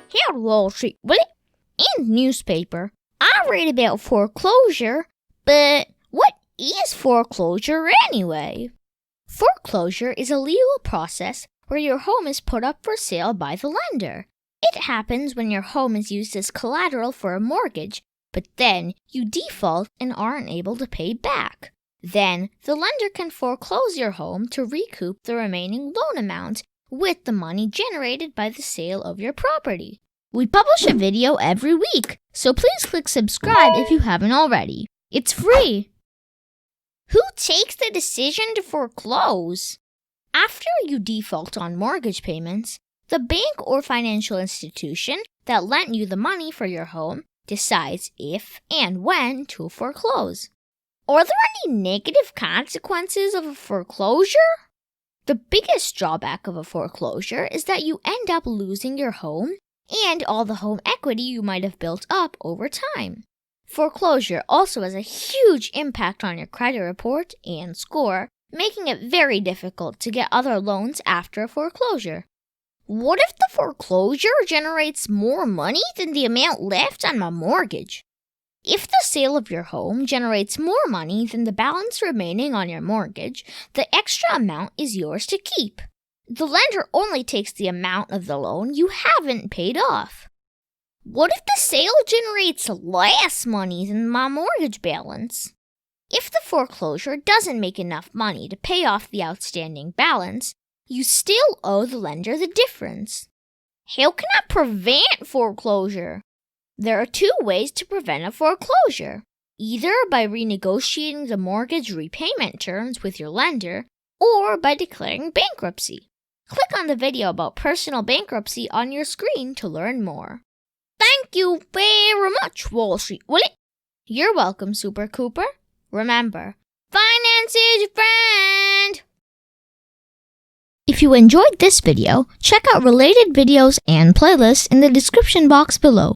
Here at Wall Street, will it? In the newspaper, I read about foreclosure, but what is foreclosure anyway? Foreclosure is a legal process where your home is put up for sale by the lender. It happens when your home is used as collateral for a mortgage, but then you default and aren't able to pay back. Then the lender can foreclose your home to recoup the remaining loan amount with the money generated by the sale of your property. We publish a video every week, so please click subscribe if you haven't already. It's free. Who takes the decision to foreclose? After you default on mortgage payments, the bank or financial institution that lent you the money for your home decides if and when to foreclose. Are there any negative consequences of a foreclosure? The biggest drawback of a foreclosure is that you end up losing your home and all the home equity you might have built up over time. Foreclosure also has a huge impact on your credit report and score, making it very difficult to get other loans after a foreclosure. What if the foreclosure generates more money than the amount left on my mortgage? If the sale of your home generates more money than the balance remaining on your mortgage, the extra amount is yours to keep. The lender only takes the amount of the loan you haven't paid off. What if the sale generates less money than my mortgage balance? If the foreclosure doesn't make enough money to pay off the outstanding balance, you still owe the lender the difference. How can I prevent foreclosure? There are two ways to prevent a foreclosure. Either by renegotiating the mortgage repayment terms with your lender, or by declaring bankruptcy. Click on the video about personal bankruptcy on your screen to learn more. Thank you very much, Wall Street, will it? You're welcome, Super Cooper. Remember, finance is your friend! If you enjoyed this video, check out related videos and playlists in the description box below.